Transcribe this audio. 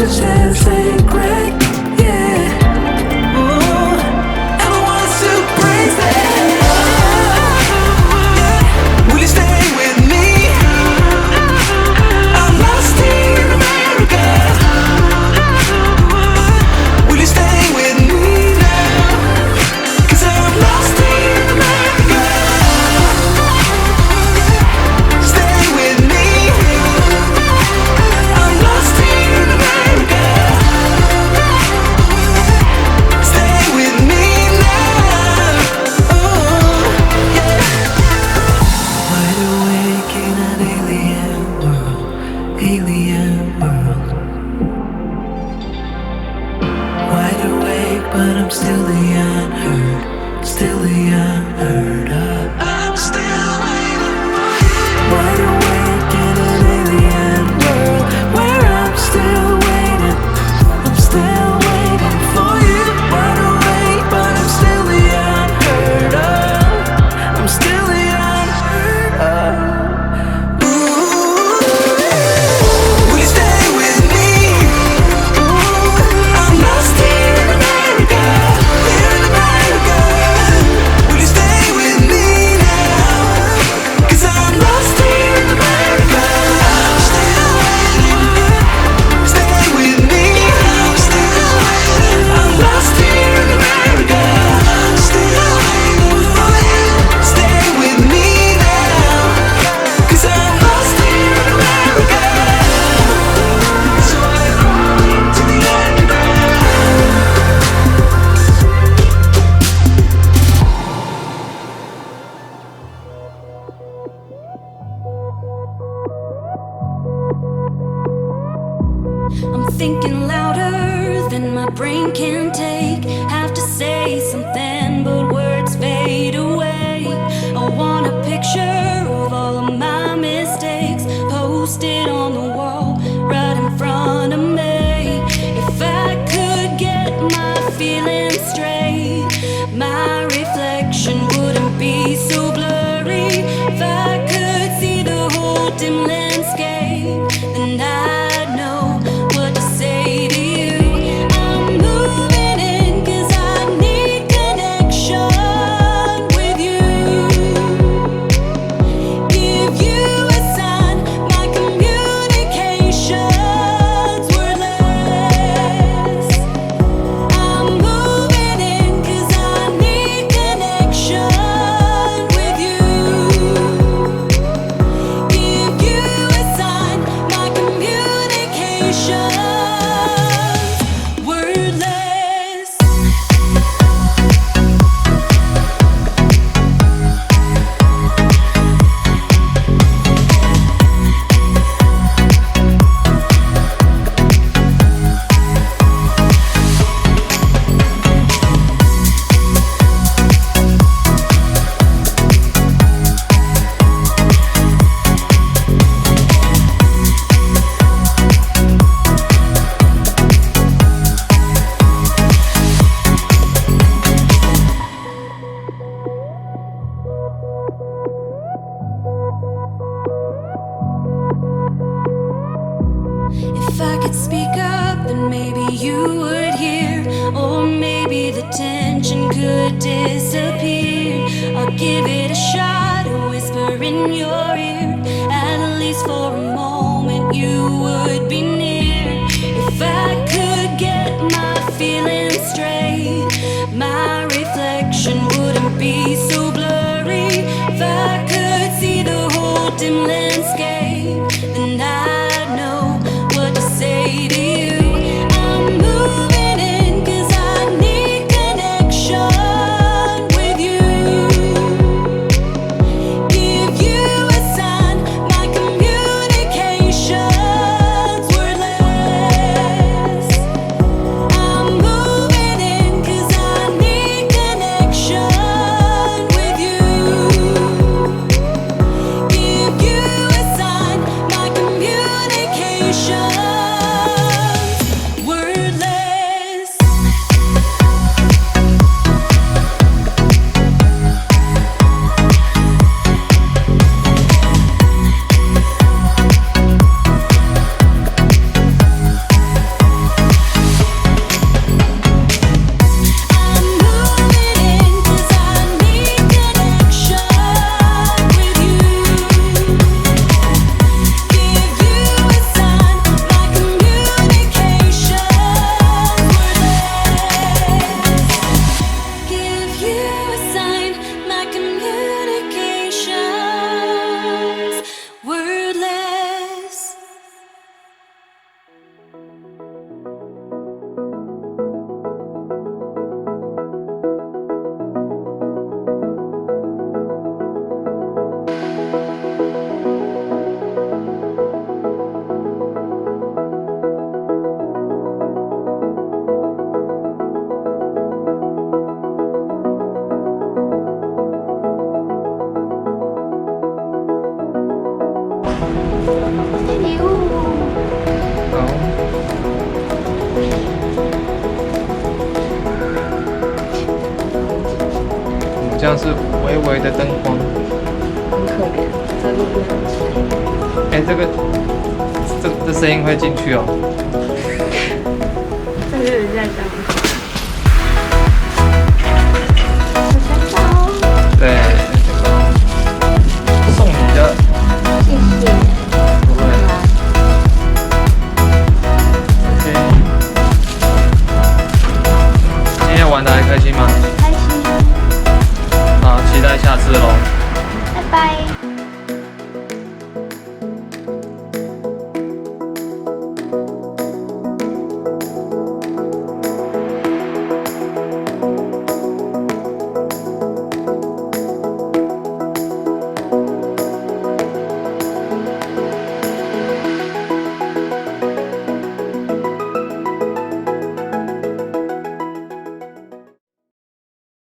stand sacred, yeah. Ooh, and I want to praise it. Will you stay with me? I'm lost in America. Will you stay with me now? 'Cause I'm lost in America. Stay with me. I'm lost in America. Stay with me now. Ooh, yeah. Wide awake in an alien world, alien world. Wide awake, but I'm still the unheard, still the unheard of. I'm still waiting. Wide awake in an alien world, where I'm still waiting. I'm still waiting for you. Wide awake, but I'm still the unheard of. I'm still the unheard of. Ooh, will you stay with me? Ooh, I'm lost in America, here in America. Will you stay with me now? 'Cause I'm lost in America. I'm still waiting. Stay with me. I'm still waiting. I'm lost in America. I'm still waiting for you. Stay with me now. 'Cause I'm lost in America. So I run to the underground. I'm thinking louder than my brain can take. Have to say something, but words fade away. I want a picture of all of my mistakes, posted on the wall right in front of me. If I could get my feelings straight, my reflection wouldn't be so blurry. If I could see the whole dim landscape, then I'd know what to say to you. I'm moving in 'cause I need connection with you. Give you a sign, my communication's wordless. I'm moving in 'cause I need connection with you. Give you a sign, my communication's wordless. If I could speak up, then maybe you would hear, or maybe the tension could disappear. I'll give it a shot, a whisper in your ear. At least for a moment, you would be near. If I could get my feelings straight, my reflection wouldn't be so blurry. If I could see the whole dim landscape, then I'd know what to say to you. I'm moving in 'cause I need connection with you. Give you a sign, my communication's wordless. 像是微微的灯光。很可怜，这路不能骑。哎，这声音会进去哦。